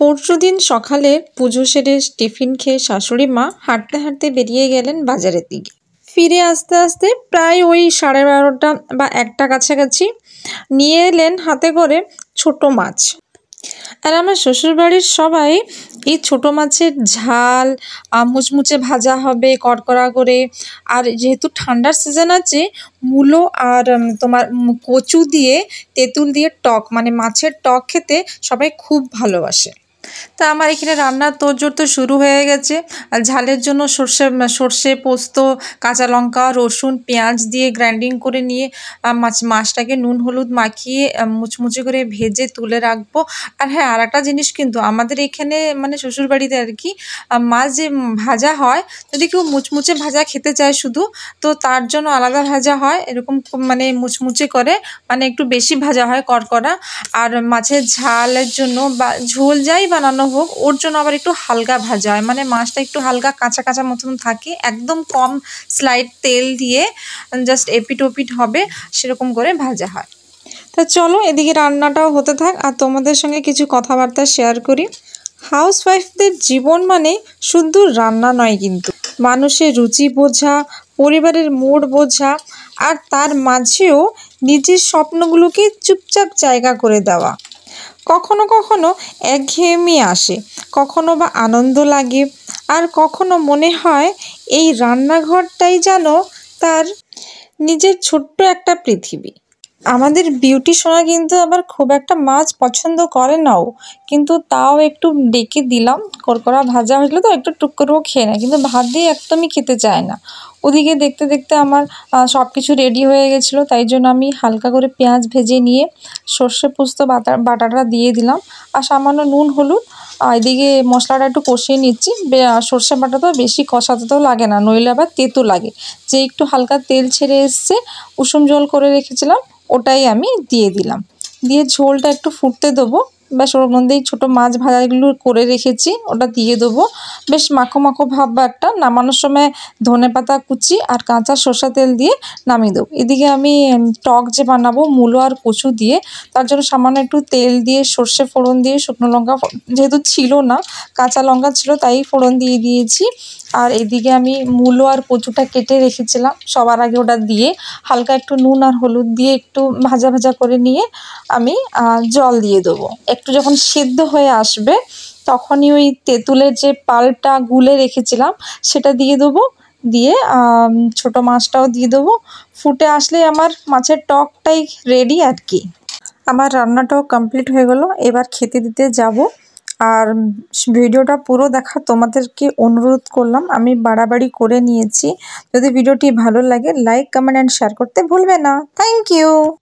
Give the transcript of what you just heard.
পরশুদিন সকালে পুজো সেরে টিফিন খেয়ে শাশুড়ি মা হাঁটতে হাঁটতে বেরিয়ে গেলেন বাজারের দিকে। ফিরে আসতে আসতে প্রায় ওই 12:30 বা 1টা কাছাকাছি নিয়ে এলেন হাতে করে ছোট মাছ। আর আমার শ্বশুরবাড়ির সবাই এই ছোট মাছের ঝাল, মুচমুচে ভাজা হবে কড়কড়া করে। আর যেহেতু ঠান্ডার সিজন আছে, মূলো আর তোমার কচু দিয়ে তেঁতুল দিয়ে টক, মানে মাছের টক খেতে সবাই খুব ভালোবাসে। তা আমার এখানে রান্নার তোড়জোড় তো শুরু হয়ে গেছে। আর ঝালের জন্য সর্ষে পোস্ত, কাঁচা লঙ্কা, রসুন, পেঁয়াজ দিয়ে গ্রাইন্ডিং করে নিয়ে মাছটাকে নুন হলুদ মাখিয়ে মুচমুচে করে ভেজে তুলে রাখবো। আর হ্যাঁ, আর একটা জিনিস কিন্তু আমাদের এখানে মানে শ্বশুরবাড়িতে আর কি মাছ যে ভাজা হয়, যদি কেউ মুচমুচে ভাজা খেতে চায় শুধু, তো তার জন্য আলাদা ভাজা হয় এরকম, মানে মুচমুচে করে, মানে একটু বেশি ভাজা হয় কড়কড়া। আর মাছের ঝালের জন্য বা ঝোল যাই বানানো হোক, ওর জন্য আবার একটু হালকা ভাজা হয়, মানে মাছটা একটু হালকা কাঁচা কাঁচা মতন থাকে, একদম কম স্লাইড তেল দিয়ে জাস্ট এপিট ওপিট হবে সেরকম করে ভাজা হয়। তা চলো এদিকে রান্নাটাও হতে থাক আর তোমাদের সঙ্গে কিছু কথাবার্তা শেয়ার করি। হাউসওয়াইফদের জীবন মানে শুধু রান্না নয়, কিন্তু মানুষের রুচি বোঝা, পরিবারের মুড বোঝা, আর তার মাঝেও নিজের স্বপ্নগুলোকে চুপচাপ জায়গা করে দেওয়া। কখনো কখনো একঘেয়েমি আসে, কখনো বা আনন্দ লাগে, আর কখনো মনে হয় এই রান্নাঘরটাই যেন তার নিজের ছোট্ট একটা পৃথিবী। আমাদের বিউটি সোনা কিন্তু আবার খুব একটা মাছ পছন্দ করে নাও, কিন্তু তাও একটু ডেকে দিলাম। কড়কড়া ভাজা হয়েছিল তো একটু টুক করেও খেয়ে নেয়, কিন্তু ভাত দিয়ে একদমই খেতে চায় না। ওদিকে দেখতে দেখতে আমার সব কিছু রেডি হয়ে গেছিলো, তাই জন্য আমি হালকা করে পেঁয়াজ ভেজে নিয়ে সর্ষে পোস্ত বাটাটা দিয়ে দিলাম আর সামান্য নুন হলুদ। এদিকে মশলাটা একটু কষিয়ে নিচ্ছি। সর্ষে বাটা তো বেশি কষাতে তো লাগে না, নইলে আবার তেতো লাগে। যে একটু হালকা তেল ছেড়ে এসছে, উষুম জল করে রেখেছিলাম, ওটাই আমি দিয়ে দিলাম। দিয়ে ঝোলটা একটু ফুটতে দেবো। ব্যাস ওর মধ্যেই ছোটো মাছ ভাজাগুলো করে রেখেছি ওটা দিয়ে দেবো। বেশ মাখো মাখো ভাব একটা, নামানোর সময় ধনেপাতা কুচি আর কাঁচা সর্ষা তেল দিয়ে নামিয়ে দেবো। এদিকে আমি টক যে বানাবো মূলো আর কচু দিয়ে, তার জন্য সামান্য একটু তেল দিয়ে সর্ষে ফোড়ন দিয়ে, শুকনো লঙ্কা যেহেতু ছিল না, কাঁচা লঙ্কা ছিল তাই ফোড়ন দিয়ে দিয়েছি। আর এদিকে আমি মূলো আর কচুটা কেটে রেখেছিলাম, সবার আগে ওটা দিয়ে হালকা একটু নুন আর হলুদ দিয়ে একটু ভাজা ভাজা করে নিয়ে আমি জল দিয়ে দেবো। একটু যখন সেদ্ধ হয়ে আসবে তখনই ওই তেঁতুলের যে পাল্পটা গুলে রেখেছিলাম সেটা দিয়ে দেবো। দিয়ে ছোটো মাছটাও দিয়ে দেবো। ফুটে আসলেই আমার মাছের টকটাই রেডি আর কি। আমার রান্নাটাও কমপ্লিট হয়ে গেল, এবার খেতে দিতে যাব। আর ভিডিওটা পুরো দেখা তোমাদেরকে অনুরোধ করলাম, আমি বাড়াবাড়ি করে নিয়েছি। যদি ভিডিওটি ভালো লাগে লাইক, কমেন্ট অ্যান্ড শেয়ার করতে ভুলবে না। Thank you.